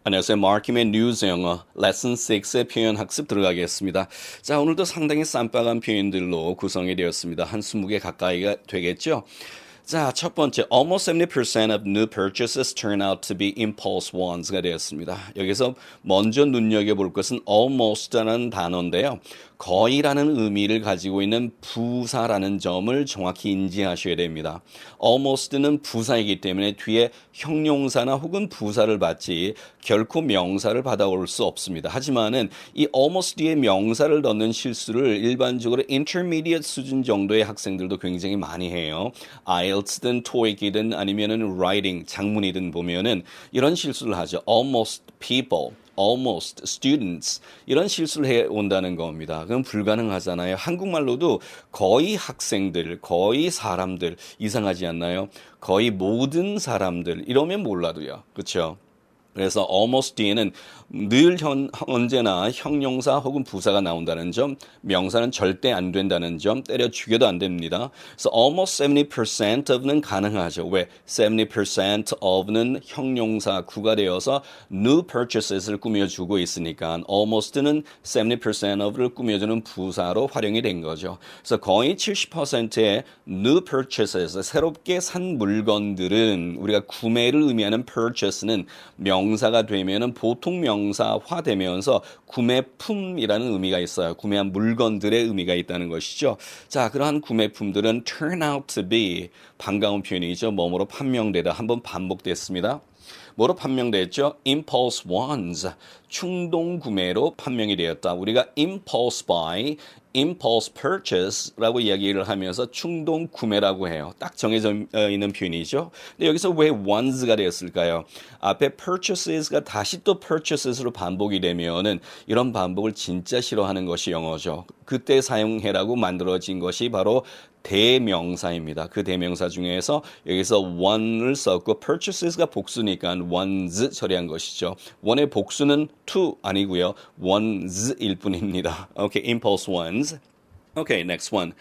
안녕하세요. 마키의 뉴스 영어 레슨 6의 표현 학습 들어가겠습니다. 자, 오늘도 상당히 쌈박한 표현들로 구성이 되었습니다. 한 20개 가까이가 되겠죠? 자, 첫 번째, almost 70% of new purchases turn out to be impulse ones가 되었습니다. 여기서 먼저 눈여겨볼 것은 almost라는 단어인데요. 거의라는 의미를 가지고 있는 부사라는 점을 정확히 인지하셔야 됩니다. almost는 부사이기 때문에 뒤에 형용사나 혹은 부사를 받지 결코 명사를 받아올 수 없습니다. 하지만은 이 almost 뒤에 명사를 넣는 실수를 일반적으로 intermediate 수준 정도의 학생들도 굉장히 많이 해요. IELTS든 TOEIC이든 아니면은 writing, 작문이든 보면은 이런 실수를 하죠. almost people. almost students 이런 실수를 해 온다는 겁니다. 그럼 불가능하잖아요. 한국말로도 거의 학생들, 거의 사람들 이상하지 않나요? 거의 모든 사람들 이러면 몰라도요. 그렇죠? 그래서 almost 뒤에는 늘 언제나 형용사 혹은 부사가 나온다는 점, 명사는 절대 안 된다는 점, 때려 죽여도 안 됩니다. 그래서 almost 70% of는 가능하죠. 왜? 70% of는 형용사 구가 되어서 new purchases를 꾸며주고 있으니까 almost는 70% of를 꾸며주는 부사로 활용이 된 거죠. 그래서 거의 70%의 new purchases, 새롭게 산 물건들은 우리가 구매를 의미하는 purchase는 명사가 되면은 보통 명사화 되면서 구매품이라는 의미가 있어요. 구매한 물건들의 의미가 있다는 것이죠. 자, 그러한 구매품들은 turn out to be 반가운 표현이죠. 뭐뭐로 판명되다. 한번 반복됐습니다. 뭐로 판명됐죠? impulse ones, 충동 구매로 판명이 되었다. 우리가 impulse buy, impulse purchase라고 이야기를 하면서 충동 구매라고 해요. 딱 정해져 있는 표현이죠. 근데 여기서 왜 ones가 되었을까요? 앞에 purchases가 다시 또 purchases로 반복이 되면은 이런 반복을 진짜 싫어하는 것이 영어죠. 그때 사용해라고 만들어진 것이 바로 대명사입니다. 그 대명사 중에서 여기서 one을 썼고 purchases가 복수니까 ones 처리한 것이죠. one의 복수는 two 아니고요. ones일 뿐입니다. Okay, impulse ones. Okay, next one.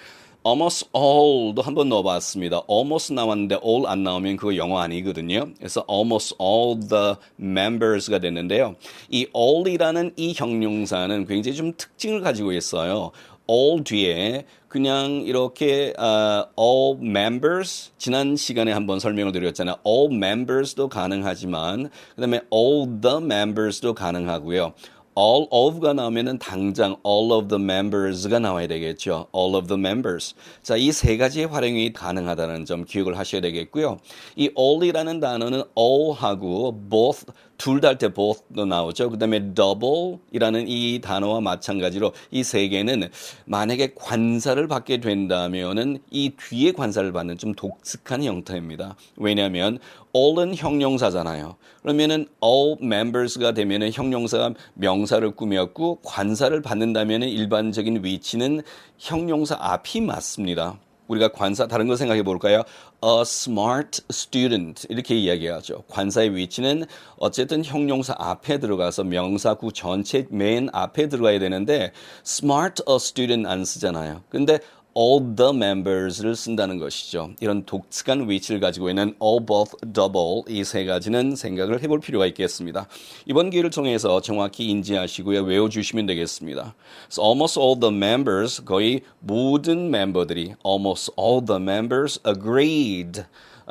almost all도 한번 넣어봤습니다. almost 나왔는데 all 안 나오면 그거 영어 아니거든요. 그래서 almost all the members가 됐는데요. 이 all이라는 이 형용사는 굉장히 좀 특징을 가지고 있어요. all 뒤에 그냥 이렇게 all members 지난 시간에 한번 설명을 드렸잖아요. all members도 가능하지만 그다음에 all the members도 가능하고요. all of가 나오면은 당장 all of the members가 나와야 되겠죠. all of the members. 자, 이 세 가지의 활용이 가능하다는 점 기억을 하셔야 되겠고요. 이 all이라는 단어는 all하고 both 둘 다 할 때 both도 나오죠. 그다음에 double이라는 이 단어와 마찬가지로 이 세 개는 만약에 관사를 받게 된다면은 이 뒤에 관사를 받는 좀 독특한 형태입니다. 왜냐하면 all은 형용사잖아요. 그러면은 all members가 되면은 형용사가 명사를 꾸몄고 관사를 받는다면은 일반적인 위치는 형용사 앞이 맞습니다. 우리가 관사 다른 거 생각해 볼까요? A smart student 이렇게 이야기하죠. 관사의 위치는 어쨌든 형용사 앞에 들어가서 명사구 전체 맨 앞에 들어가야 되는데 smart a student 안 쓰잖아요. 근데 all the members를 쓴다는 것이죠. 이런 독특한 위치를 가지고 있는 all, both, double 이 세 가지는 생각을 해볼 필요가 있겠습니다. 이번 기회를 통해서 정확히 인지하시고요. 외워주시면 되겠습니다. So almost all the members, 거의 모든 멤버들이 almost all the members agreed.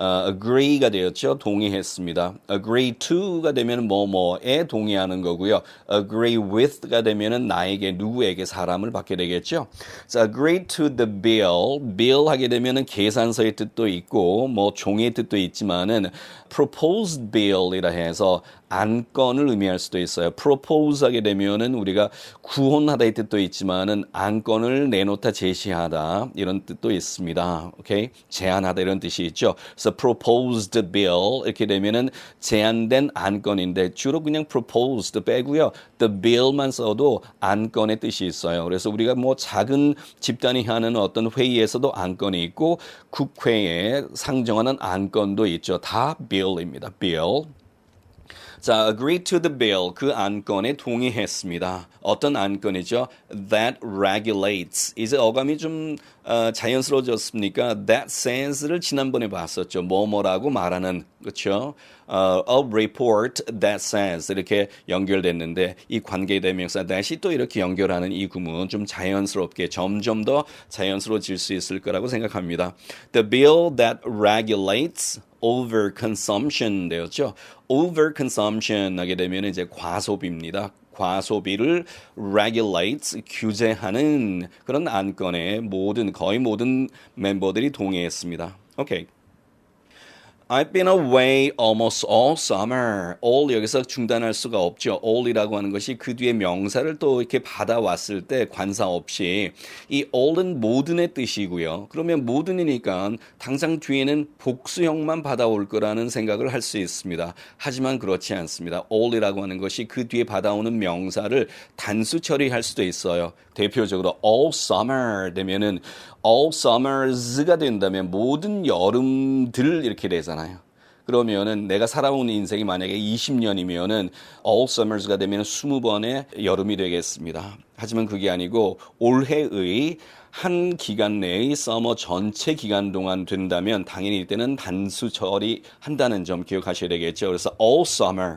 agree가 되었죠. 동의했습니다. agree to가 되면 뭐뭐에 동의하는 거고요. agree with가 되면은 나에게 누구에게 사람을 받게 되겠죠. 자, agree to the bill. bill 하게 되면은 계산서의 뜻도 있고 뭐 종이의 뜻도 있지만은 proposed bill이라 해서 안건을 의미할 수도 있어요. propose 하게 되면은 우리가 구혼하다의 뜻도 있지만은 안건을 내놓다 제시하다 이런 뜻도 있습니다. 오케이? 제안하다 이런 뜻이 있죠. 그래서 proposed bill 이렇게 되면은 제안된 안건인데 주로 그냥 proposed 빼고요. the bill만 써도 안건의 뜻이 있어요. 그래서 우리가 뭐 작은 집단이 하는 어떤 회의에서도 안건이 있고 국회에 상정하는 안건도 있죠. 다 bill입니다. bill. 자, agree to the bill. 그 안건에 동의했습니다. 어떤 안건이죠? That regulates. 이제 어감이 좀 자연스러워졌습니까? That says를 지난번에 봤었죠. 뭐뭐라고 말하는, 그렇죠? A report that says 이렇게 연결됐는데 이 관계대명사 that이 또 이렇게 연결하는 이 구문 좀 자연스럽게 점점 더 자연스러워질 수 있을 거라고 생각합니다. The bill that regulates overconsumption 되었죠. overconsumption 하게 되면 이제 과소비입니다. 과소비를 regulates 규제하는 그런 안건에 거의 모든 멤버들이 동의했습니다. 오케이. I've been away almost all summer. all 여기서 중단할 수가 없죠. all이라고 하는 것이 그 뒤에 명사를 또 이렇게 받아왔을 때 관사 없이 이 all은 모든의 뜻이고요. 그러면 모든이니까 당장 뒤에는 복수형만 받아올 거라는 생각을 할 수 있습니다. 하지만 그렇지 않습니다. all이라고 하는 것이 그 뒤에 받아오는 명사를 단수 처리할 수도 있어요. 대표적으로 all summer 되면은 all summers가 된다면 모든 여름들 이렇게 되잖아요. 그러면은 내가 살아온 인생이 만약에 20년이면은 all summers가 되면 20번의 여름이 되겠습니다. 하지만 그게 아니고 올해의 한 기간 내의 서머 전체 기간 동안 된다면 당연히 이때는 단수 처리한다는 점 기억하셔야 되겠죠. 그래서 all summer.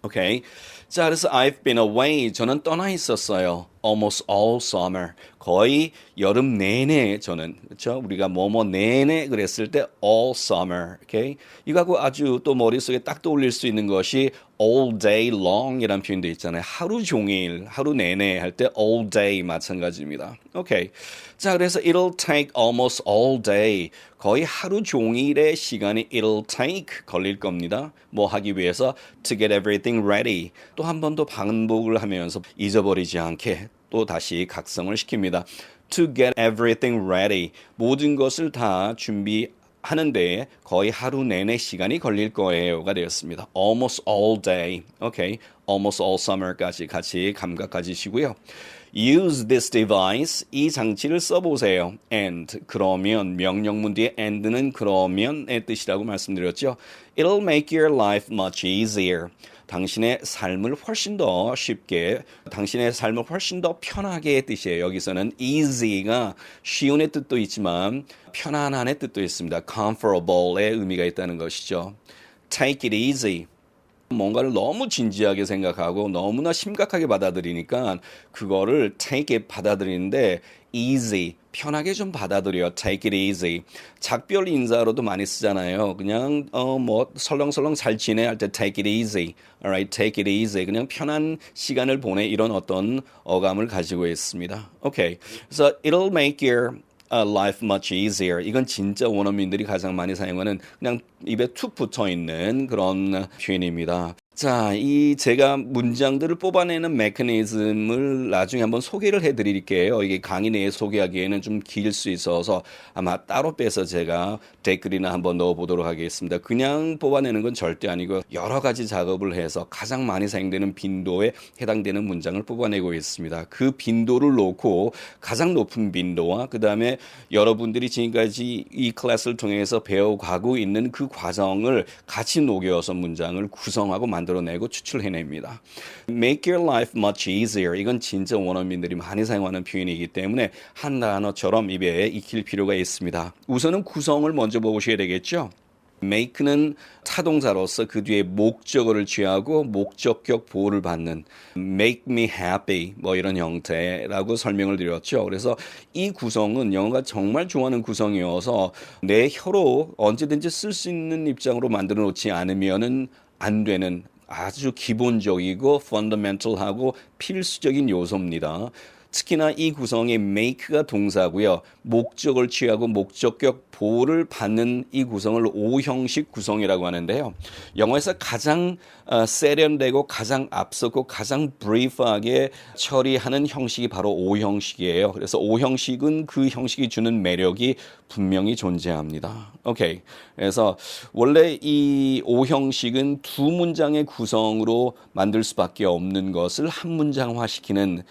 오케이. 자, 그래서 I've been away. 저는 떠나 있었어요. Almost all summer. 거의 여름 내내 저는 그렇죠? 우리가 뭐뭐 내내 그랬을 때 all summer. 오케이. 이거하고 아주 또 머릿속에 딱 떠올릴 수 있는 것이 all day long 이라는 표현도 있잖아요. 하루 종일, 하루 내내 할 때 all day 마찬가지입니다. 오케이. 자, 그래서 it'll take almost all day. 거의 하루 종일의 시간이 it'll take 걸릴 겁니다. 뭐 하기 위해서 to get everything ready. 또 한 번 더 반복을 하면서 잊어버리지 않게 또 다시 각성을 시킵니다. To get everything ready. 모든 것을 다 준비하는데 거의 하루 내내 시간이 걸릴 거예요가 되었습니다. Almost all day. 오케이. Almost all summer까지 같이 감각 가지시고요. Use this device. 이 장치를 써보세요. And. 그러면 명령문 뒤에 and는 그러면의 뜻이라고 말씀드렸죠. It'll make your life much easier. 당신의 삶을 훨씬 더 쉽게, 당신의 삶을 훨씬 더 편하게의 뜻이에요. 여기서는 easy가 쉬운의 뜻도 있지만 편안한의 뜻도 있습니다. comfortable의 의미가 있다는 것이죠. Take it easy. 뭔가를 너무 진지하게 생각하고 너무나 심각하게 받아들이니까 그거를 take it 받아들이는데 easy, 편하게 좀 받아들여. take it easy. 작별 인사로도 많이 쓰잖아요. 그냥 뭐 설렁설렁 잘 지내 할 때 take it easy. Alright, take it easy. 그냥 편한 시간을 보내 이런 어떤 어감을 가지고 있습니다. 오케이. 그래서 it'll make your life much easier. 이건 진짜 원어민들이 가장 많이 사용하는 그냥 입에 툭 붙어 있는 그런 표현입니다. 자, 이 제가 문장들을 뽑아내는 메커니즘을 나중에 한번 소개를 해드릴게요. 이게 강의 내에 소개하기에는 좀 길 수 있어서 아마 따로 빼서 제가 댓글이나 한번 넣어보도록 하겠습니다. 그냥 뽑아내는 건 절대 아니고 여러 가지 작업을 해서 가장 많이 사용되는 빈도에 해당되는 문장을 뽑아내고 있습니다. 그 빈도를 놓고 가장 높은 빈도와 그 다음에 여러분들이 지금까지 이 클래스를 통해서 배워가고 있는 그 과정을 같이 녹여서 문장을 구성하고 만들어내고 추출해냅니다. Make your life much easier. 이건 진짜 원어민들이 많이 사용하는 표현이기 때문에 한 단어처럼 입에 익힐 필요가 있습니다. 우선은 구성을 먼저 보셔야 되겠죠. make는 타동사로서 그 뒤에 목적어를 취하고 목적격 보호를 받는 make me happy 뭐 이런 형태라고 설명을 드렸죠. 그래서 이 구성은 영어가 정말 좋아하는 구성이어서 내 혀로 언제든지 쓸 수 있는 입장으로 만들어 놓지 않으면은 안 되는 아주 기본적이고 fundamental하고 필수적인 요소입니다. 특히나 이 구성의 make가 동사고요. 목적을 취하고 목적격 보호를 받는 이 구성을 O형식 구성이라고 하는데요. 영어에서 가장 세련되고 가장 앞서고 가장 brief하게 처리하는 형식이 바로 O형식이에요. 그래서 O형식은 그 형식이 주는 매력이 분명히 존재합니다. 오케이. 그래서 원래 이 O형식은 두 문장의 구성으로 만들 수밖에 없는 것을 한 문장화시키는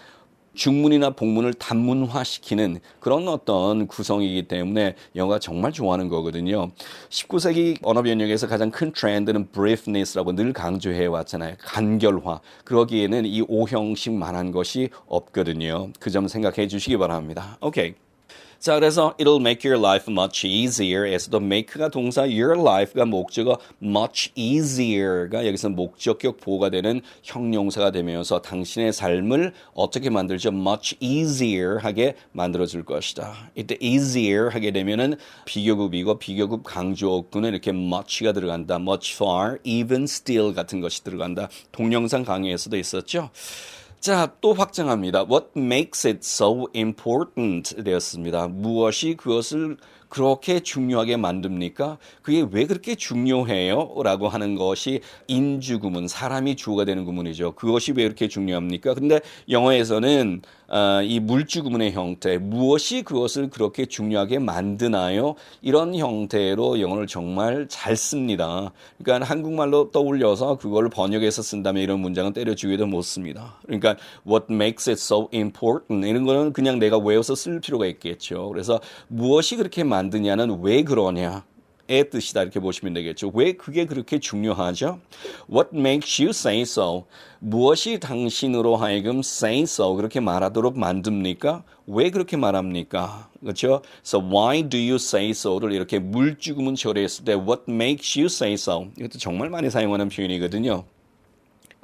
중문이나 복문을 단문화시키는 그런 어떤 구성이기 때문에 영어가 정말 좋아하는 거거든요. 19세기 언어 변형에서 가장 큰 트렌드는 briefness라고 늘 강조해 왔잖아요. 간결화. 그러기에는 이 5형식만한 것이 없거든요. 그 점 생각해 주시기 바랍니다. 오케이. 자, 그래서 it'll make your life much easier에서도 make가 동사, your life가 목적어, much easier가 여기서 목적격 보호가 되는 형용사가 되면서 당신의 삶을 어떻게 만들죠? much easier하게 만들어줄 것이다. 이때 easier 하게 되면은 비교급이고 비교급 강조어구는 이렇게 much가 들어간다. much far, even still 같은 것이 들어간다. 동영상 강의에서도 있었죠. 자, 또 확장합니다. What makes it so important 되었습니다. 무엇이 그것을 그렇게 중요하게 만듭니까? 그게 왜 그렇게 중요해요? 라고 하는 것이 인주구문, 사람이 주어가 되는 구문이죠. 그것이 왜 그렇게 중요합니까? 근데 영어에서는 이 물주구문의 형태, 무엇이 그것을 그렇게 중요하게 만드나요? 이런 형태로 영어를 정말 잘 씁니다. 그러니까 한국말로 떠올려서 그걸 번역해서 쓴다면 이런 문장은 때려주기도 못 씁니다. 그러니까 what makes it so important 이런 거는 그냥 내가 외워서 쓸 필요가 있겠죠. 그래서 무엇이 그렇게 만드냐는 왜 그러냐? 의 뜻이다 이렇게 보시면 되겠죠. 왜 그게 그렇게 중요하죠? What makes you say so? 무엇이 당신으로 하여금 say so 그렇게 말하도록 만듭니까? 왜 그렇게 말합니까? 그렇죠? So why do you say so를 이렇게 물주구문 처리했을 때 What makes you say so? 이것도 정말 많이 사용하는 표현이거든요.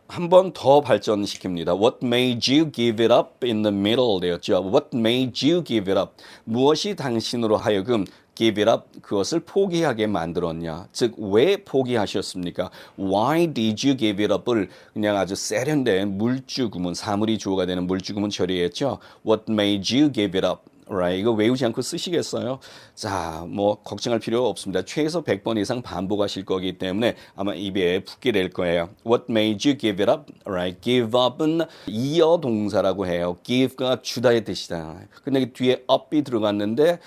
한 번 더 발전시킵니다. What made you give it up in the middle 되었죠. What made you give it up? 무엇이 당신으로 하여금 give it up 그것을 포기하게 만들었냐? 즉 왜 포기하셨습니까? Why did you give it up을 그냥 아주 세련된 물주구문 사물이 주어가 되는 물주구문 처리했죠. What made you give it up? Right. 이거 외우지 않고 쓰시겠어요? 자, 뭐 걱정할 필요 없습니다. 최소 100번 이상 반복하실 거기 때문에 아마 입에 붙게 될 거예요. What made you give it up? Right. Give up은 이어 동사라고 해요. give가 주다의 뜻이다. 근데 뒤에 up이 들어갔는데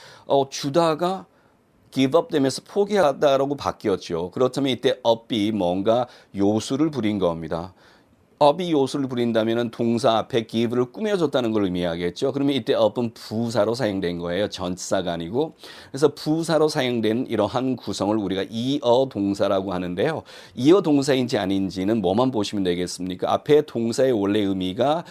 주다가 give up 되면서 포기하다라고 바뀌었죠. 그렇다면 이때 up이 뭔가 요소를 부린 겁니다. up이 요소를 부린다면 동사 앞에 give를 꾸며줬다는 걸 의미하겠죠. 그러면 이때 up은 부사로 사용된 거예요. 전치사가 아니고. 그래서 부사로 사용된 이러한 구성을 우리가 이어 동사라고 하는데요. 이어 동사인지 아닌지는 뭐만 보시면 되겠습니까? 앞에 동사의 원래 의미가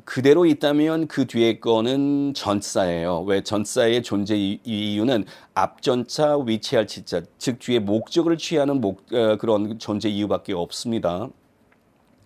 그대로 있다면 그 뒤에 거는 전치사예요. 왜 전치사의 존재 이유는 앞전차 위치할 치자, 즉 뒤에 목적을 취하는 그런 존재 이유밖에 없습니다.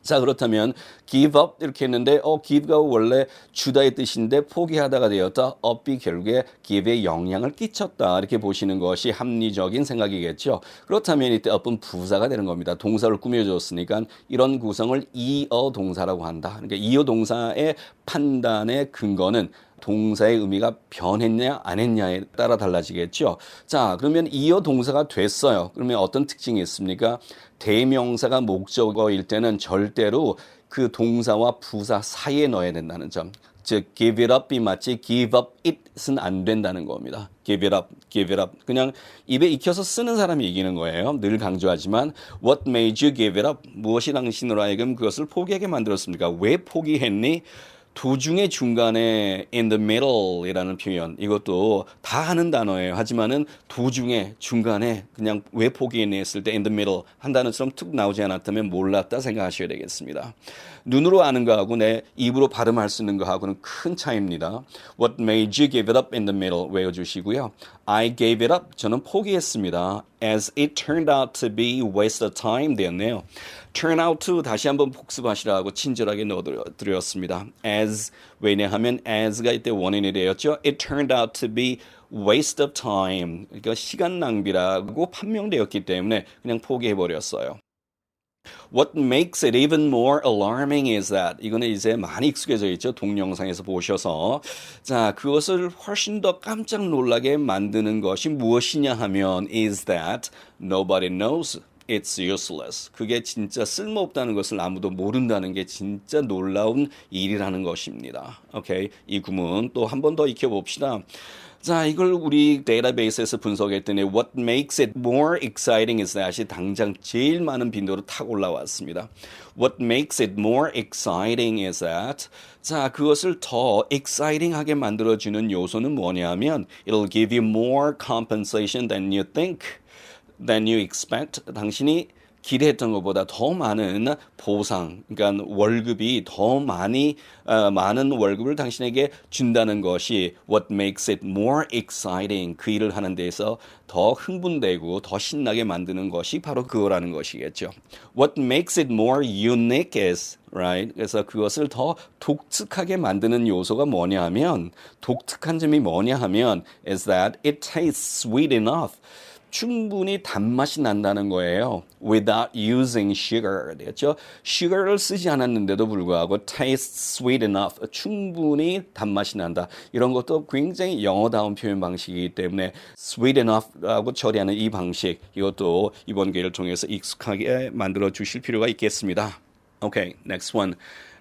자, 그렇다면 give up 이렇게 했는데 give가 원래 주다의 뜻인데 포기하다가 되었다. up이 결국에 give에 영향을 끼쳤다. 이렇게 보시는 것이 합리적인 생각이겠죠. 그렇다면 이때 up은 부사가 되는 겁니다. 동사를 꾸며줬으니까 이런 구성을 이어 동사라고 한다. 그러니까 이어 동사의 판단의 근거는 동사의 의미가 변했냐 안 했냐에 따라 달라지겠죠. 자, 그러면 이어 동사가 됐어요. 그러면 어떤 특징이 있습니까? 대명사가 목적어일 때는 절대로 그 동사와 부사 사이에 넣어야 된다는 점. 즉 give it up이 마치 give up it은 안 된다는 겁니다. give it up, give it up. 그냥 입에 익혀서 쓰는 사람이 이기는 거예요. 늘 강조하지만 what made you give it up? 무엇이 당신으로 하여금 그것을 포기하게 만들었습니까? 왜 포기했니? 도중에 중간에 in the middle 이라는 표현 이것도 다 하는 단어예요. 하지만은 도중에 중간에 그냥 왜 포기했니 했을 때 in the middle 한 단어처럼 툭 나오지 않았다면 몰랐다 생각하셔야 되겠습니다. 눈으로 아는 거하고 내 입으로 발음할 수 있는 거하고는 큰 차이입니다. What made you give it up in the middle 외워주시고요. I gave it up. 저는 포기했습니다. As it turned out to be waste of time 되었네요. turn out to 다시 한번 복습하시라고 친절하게 넣어드렸습니다. as 왜냐하면 as가 이때 원인이 되었죠. It turned out to be waste of time. 그러니까 시간 낭비라고 판명되었기 때문에 그냥 포기해버렸어요. What makes it even more alarming is that 이거는 이제 많이 익숙해져 있죠. 동영상에서 보셔서 자 그것을 훨씬 더 깜짝 놀라게 만드는 것이 무엇이냐 하면 is that nobody knows it's useless. 그게 진짜 쓸모없다는 것을 아무도 모른다는 게 진짜 놀라운 일이라는 것입니다. 오케이, 이 구문 또 한 번 더 익혀봅시다. 자, 이걸 우리 데이터베이스에서 분석했더니 what makes it more exciting is that이 당장 제일 많은 빈도로 탁 올라왔습니다. What makes it more exciting is that 자, 그것을 더 exciting하게 만들어주는 요소는 뭐냐면 it'll give you more compensation than you think, than you expect. 당신이 기대했던 것보다 더 많은 보상, 그러니까 월급이 더 많은 월급을 당신에게 준다는 것이 what makes it more exciting. 그 일을 하는 데에서 더 흥분되고 더 신나게 만드는 것이 바로 그거라는 것이겠죠. What makes it more unique is, right? 그래서 그것을 더 독특하게 만드는 요소가 뭐냐 하면, 독특한 점이 뭐냐 하면 is that it tastes sweet enough. 충분히 단맛이 난다는 거예요. Without using sugar. 되겠죠? sugar를 쓰지 않았는데도 불구하고 taste sweet enough. 충분히 단맛이 난다. 이런 것도 굉장히 영어다운 표현 방식이기 때문에 sweet enough라고 처리하는 이 방식, 이것도 이번 기회를 통해서 익숙하게 만들어 주실 필요가 있겠습니다. Okay, next one.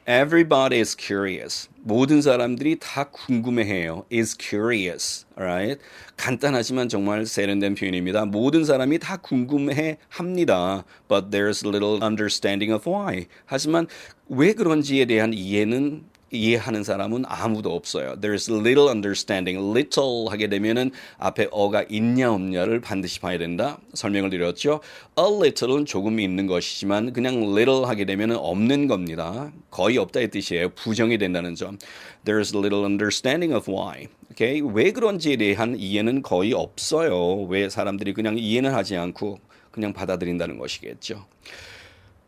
Everybody is curious. 모든 사람들이 다 궁금해해요. is curious. Alright? 간단하지만 정말 세련된 표현입니다. 모든 사람이 다 궁금해 합니다. But there's little understanding of why. 하지만 왜 그런지에 대한 이해하는 사람은 아무도 없어요. There's little understanding. little 하게 되면은 앞에 어가 있냐 없냐를 반드시 봐야 된다. 설명을 드렸죠. A little은 조금 있는 것이지만 그냥 little 하게 되면은 없는 겁니다. 거의 없다의 뜻이에요. 부정이 된다는 점. There's little understanding of why. Okay? 왜 그런지에 대한 이해는 거의 없어요. 왜 사람들이 그냥 이해는 하지 않고 그냥 받아들인다는 것이겠죠.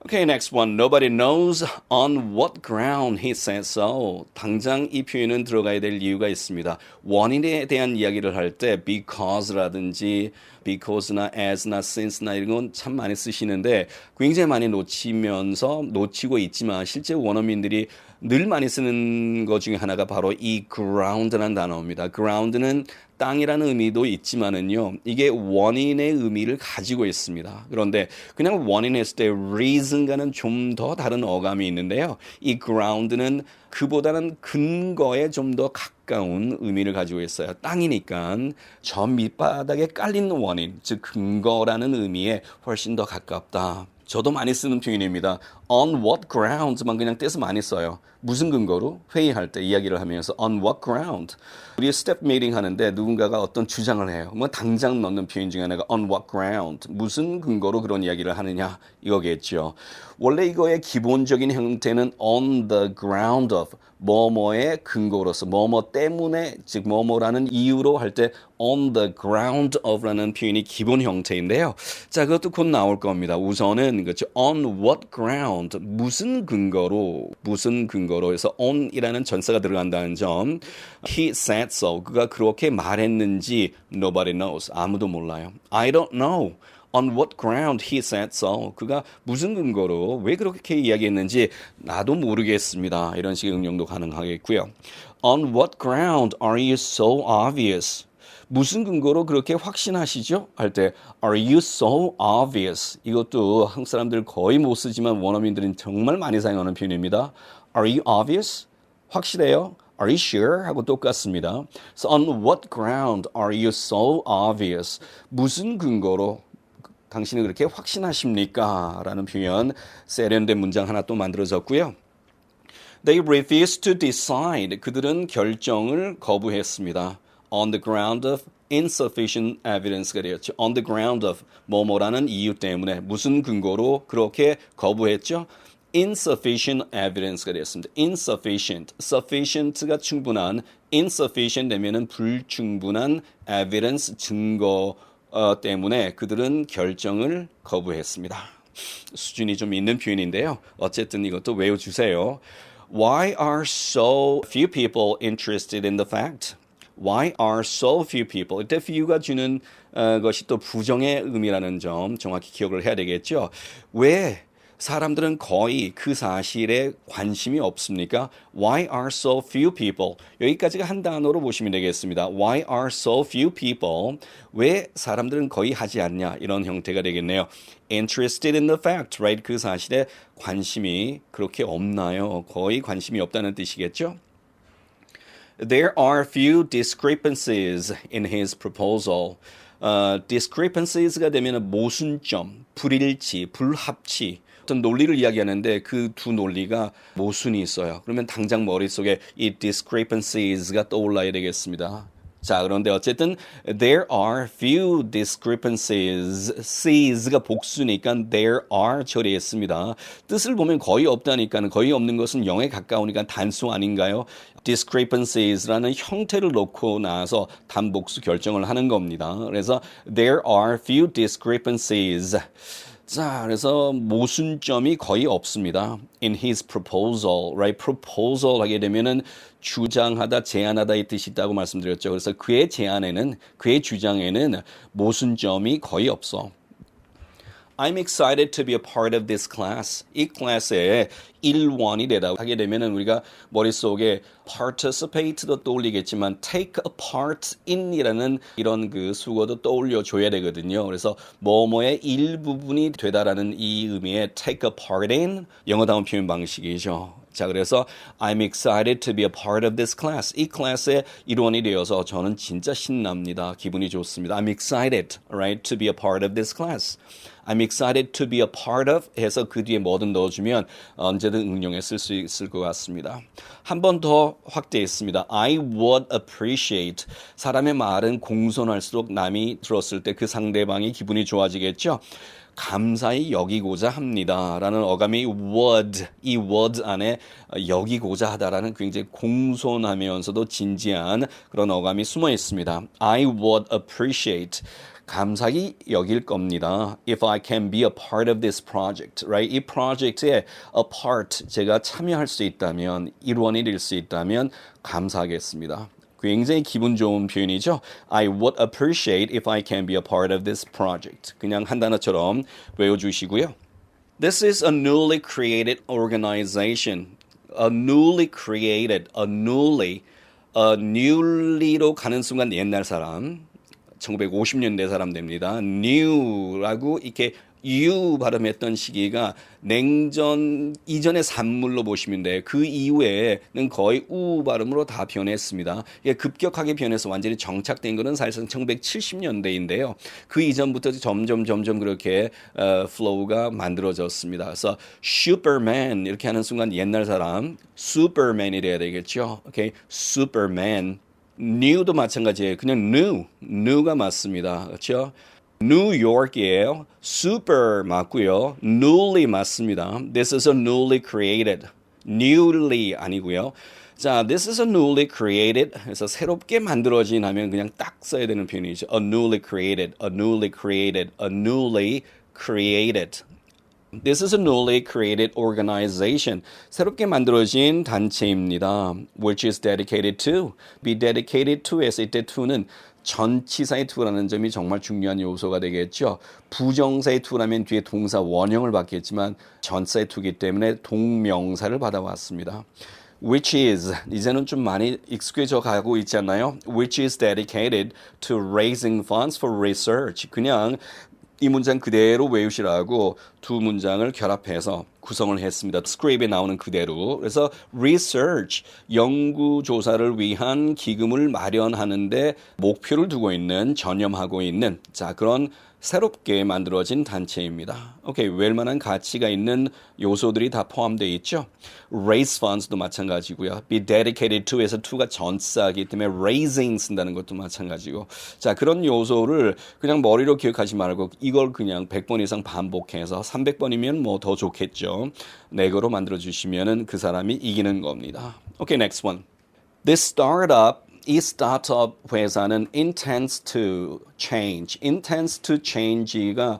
Okay, next one. Nobody knows on what ground he says so. 당장 이 표현은 들어가야 될 이유가 있습니다. 원인에 대한 이야기를 할 때 because라든지 because나 as나 since나 이런 건 참 많이 쓰시는데 굉장히 많이 놓치고 있지만 실제 원어민들이 늘 많이 쓰는 것 중에 하나가 바로 이 ground라는 단어입니다. ground는 땅이라는 의미도 있지만은요, 이게 원인의 의미를 가지고 있습니다. 그런데 그냥 원인 했을 때 reason과는 좀 더 다른 어감이 있는데요. 이 ground는 그보다는 근거에 좀 더 가까운 의미를 가지고 있어요. 땅이니까 저 밑바닥에 깔린 원인, 즉 근거라는 의미에 훨씬 더 가깝다. 저도 많이 쓰는 표현입니다. On what grounds만 그냥 떼서 많이 써요. 무슨 근거로? 회의할 때 이야기를 하면서 on what ground? 우리 스텝 미팅 하는데 누군가가 어떤 주장을 해요. 뭐 당장 넣는 표현 중에 하나가 on what ground? 무슨 근거로 그런 이야기를 하느냐? 이거겠죠. 원래 이거의 기본적인 형태는 on the ground of 뭐뭐의 근거로서 뭐뭐 때문에 즉 뭐뭐라는 이유로 할 때 on the ground of라는 표현이 기본 형태인데요. 자, 그것도 곧 나올 겁니다. 우선은 그렇죠. on what ground 무슨 근거로 해서 on이라는 전사가 들어간다는 점. He said so. 그가 그렇게 말했는지 nobody knows. 아무도 몰라요. I don't know. On what ground he said so. 그가 무슨 근거로 왜 그렇게 이야기했는지 나도 모르겠습니다. 이런 식의 응용도 가능하겠고요. On what ground are you so obvious? 무슨 근거로 그렇게 확신하시죠? 할 때 Are you so obvious? 이것도 한국 사람들 거의 못 쓰지만 원어민들은 정말 많이 사용하는 표현입니다. Are you obvious? 확실해요? Are you sure? 하고 똑같습니다. So on what ground are you so obvious? 무슨 근거로 당신은 그렇게 확신하십니까? 라는 표현, 세련된 문장 하나 또 만들어졌고요. They refused to decide. 그들은 결정을 거부했습니다. On the ground of insufficient evidence가 되었죠. On the ground of 뭐뭐라는 이유 때문에 무슨 근거로 그렇게 거부했죠? insufficient evidence가 되었습니다. insufficient, sufficient가 충분한, insufficient 되면은 불충분한 evidence 증거 때문에 그들은 결정을 거부했습니다. 수준이 좀 있는 표현인데요. 어쨌든 이것도 외워주세요. Why are so few people interested in the fact? Why are so few people? 이때 few가 주는 것이 또 부정의 의미라는 점 정확히 기억을 해야 되겠죠. 왜 사람들은 거의 그 사실에 관심이 없습니까? Why are so few people? 여기까지가 한 단어로 보시면 되겠습니다. Why are so few people? 왜 사람들은 거의 하지 않냐? 이런 형태가 되겠네요. Interested in the fact, right? 그 사실에 관심이 그렇게 없나요? 거의 관심이 없다는 뜻이겠죠? There are few discrepancies in his proposal. discrepancies가 되면 모순점, 불일치, 불합치 어떤 논리를 이야기하는데 그 두 논리가 모순이 있어요. 그러면 당장 머릿속에 이 discrepancies가 떠올라야 되겠습니다. 자, 그런데 어쨌든 there are few discrepancies. C가 복수니까 there are 처리했습니다. 뜻을 보면 거의 없다니까 거의 없는 것은 0에 가까우니까 단수 아닌가요? discrepancies라는 형태를 놓고 나서 단복수 결정을 하는 겁니다. 그래서 there are few discrepancies. 자, 그래서 모순점이 거의 없습니다. In his proposal, right? proposal 하게 되면은 주장하다, 제안하다 이 뜻이 있다고 말씀드렸죠. 그래서 그의 제안에는, 그의 주장에는 모순점이 거의 없어. I'm excited to be a part of this class. 이 클래스의 일원이 되다 하게 되면은 우리가 머릿속에 participate도 떠올리겠지만 take a part in이라는 이런 그 수거도 떠올려 줘야 되거든요. 그래서 뭐뭐의 일부분이 되다라는 이 의미의 take a part in 영어다운 표현 방식이죠. 자, 그래서 I'm excited to be a part of this class. 이 클래스의 일원이 되어서 저는 진짜 신납니다. 기분이 좋습니다. I'm excited, right, to be a part of this class. I'm excited to be a part of 해서 그 뒤에 뭐든 넣어주면 언제든 응용해 쓸 수 있을 것 같습니다. 한 번 더 확대했습니다. I would appreciate. 사람의 말은 공손할수록 남이 들었을 때 그 상대방이 기분이 좋아지겠죠. 감사히 여기고자 합니다. 라는 어감이 would, 이 would 안에 여기고자 하다라는 굉장히 공손하면서도 진지한 그런 어감이 숨어 있습니다. I would appreciate. 감사히 여길 겁니다. If I can be a part of this project, right? 이 프로젝트에 a part, 제가 참여할 수 있다면, 일원이 될 수 있다면 감사하겠습니다. 굉장히 기분 좋은 표현이죠. I would appreciate if I can be a part of this project. 그냥 한 단어처럼 외워주시고요. This is a newly created organization. A newly created, a newly로 가는 순간 옛날 사람. 1950년대 사람 됩니다. new라고 이렇게 U 발음했던 시기가 냉전 이전의 산물로 보시면 돼요. 그 이후에는 거의 우 발음으로 다 변했습니다. 이게 급격하게 변해서 완전히 정착된 것은 사실상 1970년대인데요. 그 이전부터 점점 그렇게 flow가 만들어졌습니다. 그래서 Superman 이렇게 하는 순간 옛날 사람 Superman이 돼야 되겠죠. 오케이, Superman. new도 마찬가지예요. 그냥 new가 맞습니다. 그렇죠? New York이에요. Super 맞고요. Newly 맞습니다. This is a newly created. Newly 아니고요. 자, this is a newly created. 그래서 새롭게 만들어진 하면 그냥 딱 써야 되는 표현이죠. A newly created, a newly created, a newly created. This is a newly created organization. 새롭게 만들어진 단체입니다. Which is dedicated to. Be dedicated to 했을 때 to는 전치사의 to라는 점이 정말 중요한 요소가 되겠죠. 부정사의 to라면 뒤에 동사 원형을 받겠지만 전사의 to이기 때문에 동명사를 받아왔습니다. Which is, 이제는 좀 많이 익숙해져 가고 있지 않나요? Which is dedicated to raising funds for research. 그냥 이 문장 그대로 외우시라고 두 문장을 결합해서 구성을 했습니다. 스크립트에 나오는 그대로. 그래서 research, 연구조사를 위한 기금을 마련하는데 목표를 두고 있는, 전념하고 있는 자 그런 새롭게 만들어진 단체입니다. 오케이, 웰만한 가치가 있는 요소들이 다 포함되어 있죠. Raise funds도 마찬가지고요. Be dedicated to에서 to가 전사이기 때문에 raising 쓴다는 것도 마찬가지고. 자, 그런 요소를 그냥 머리로 기억하지 말고 이걸 그냥 100번 이상 반복해서 300번이면 뭐 더 좋겠죠. 네거로 만들어주시면은 그 사람이 이기는 겁니다. 오케이, next one. This startup 이 스타트업 회사는 intends to change. intends to change가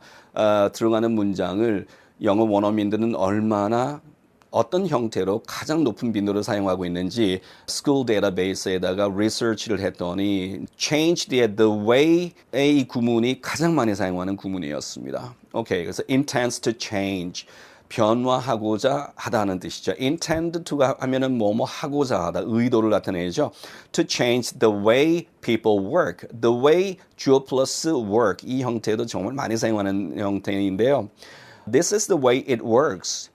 들어가는 문장을 영어 원어민들은 얼마나 어떤 형태로 가장 높은 빈도로 사용하고 있는지 school database에다가 research를 했더니 change the way의 구문이 가장 많이 사용하는 구문이었습니다. 오케이, 그래서 intends to change. 변화하고자 하다는 뜻이죠. intend to가 하면은 뭐뭐 하고자 하다, 의도를 나타내죠. To change the way people work. The way 주어 플러스 work 이 형태도 정말 많이 사용하는 형태인데요. This is the way it works.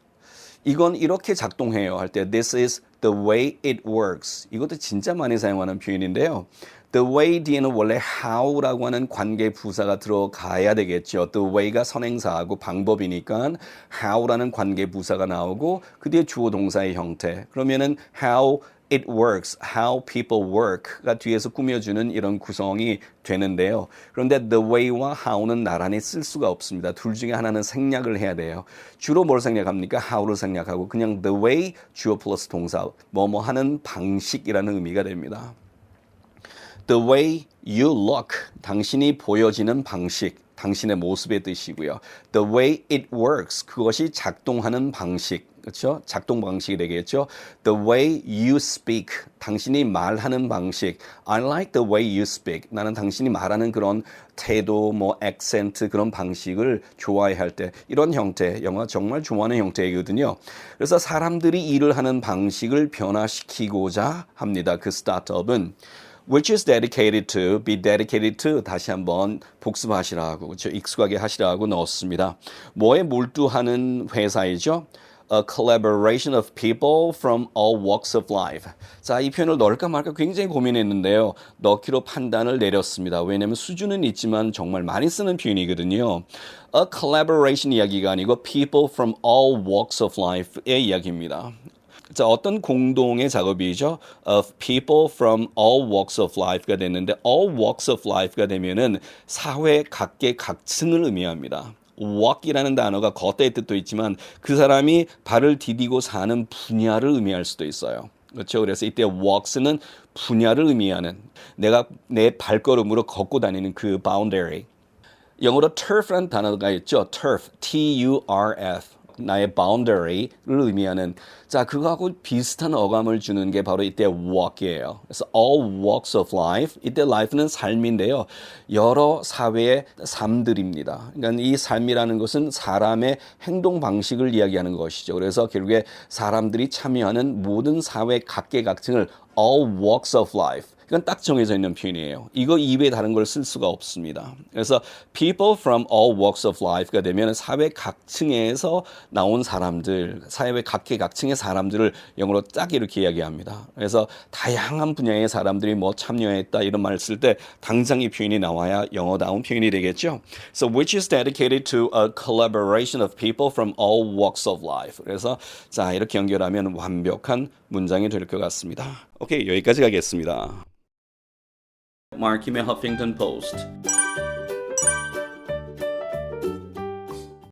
이건 이렇게 작동해요 할 때 this is the way it works. 이것도 진짜 많이 사용하는 표현인데요. The way 뒤에는 원래 how라고 하는 관계 부사가 들어가야 되겠죠. The way가 선행사하고 방법이니까 how라는 관계 부사가 나오고 그 뒤에 주어 동사의 형태. 그러면은 how it works, how people work가 뒤에서 꾸며주는 이런 구성이 되는데요. 그런데 the way와 how는 나란히 쓸 수가 없습니다. 둘 중에 하나는 생략을 해야 돼요. 주로 뭘 생략합니까? how를 생략하고 그냥 the way 주어 플러스 동사 뭐뭐 하는 방식이라는 의미가 됩니다. The way you look, 당신이 보여지는 방식, 당신의 모습의 뜻이고요. The way it works, 그것이 작동하는 방식, 그렇죠? 작동 방식이 되겠죠. The way you speak, 당신이 말하는 방식. I like the way you speak. 나는 당신이 말하는 그런 태도, 뭐 액센트 그런 방식을 좋아해 할 때 이런 형태, 영화 정말 좋아하는 형태이거든요. 그래서 사람들이 일을 하는 방식을 변화시키고자 합니다. 그 스타트업은. Which is dedicated to, be dedicated to 다시 한번 복습하시라고 그렇죠? 익숙하게 하시라고 넣었습니다. 뭐에 몰두하는 회사이죠? A collaboration of people from all walks of life. 자, 이 표현을 넣을까 말까 굉장히 고민했는데요. 넣기로 판단을 내렸습니다. 왜냐하면 수준은 있지만 정말 많이 쓰는 표현이거든요. A collaboration 이야기가 아니고 people from all walks of life의 이야기입니다. 자, 어떤 공동의 작업이죠? Of people from all walks of life가 됐는데 all walks of life가 되면은 사회 각계각층을 의미합니다. walk이라는 단어가 걷다의 뜻도 있지만 그 사람이 발을 디디고 사는 분야를 의미할 수도 있어요. 그렇죠? 그래서 이때 walks는 분야를 의미하는 내가 내 발걸음으로 걷고 다니는 그 boundary. 영어로 turf라는 단어가 있죠. turf, T-U-R-F. 나의 boundary를 의미하는 자 그거하고 비슷한 어감을 주는 게 바로 이때 walk이에요. 그래서 all walks of life 이때 life는 삶인데요. 여러 사회의 삶들입니다. 그러니까 이 삶이라는 것은 사람의 행동 방식을 이야기하는 것이죠. 그래서 결국에 사람들이 참여하는 모든 사회 각계각층을 all walks of life 이건 딱 정해져 있는 표현이에요. 이거 이외에 다른 걸 쓸 수가 없습니다. 그래서 people from all walks of life가 되면 사회 각층에서 나온 사람들, 사회 각계각층의 사람들을 영어로 딱 이렇게 이야기합니다. 그래서 다양한 분야의 사람들이 뭐 참여했다 이런 말을 쓸 때 당장 이 표현이 나와야 영어다운 표현이 되겠죠. So which is dedicated to a collaboration of people from all walks of life. 그래서 자 이렇게 연결하면 완벽한 문장이 될 것 같습니다. 오케이 여기까지 가겠습니다. 마키의 허핑턴 포스트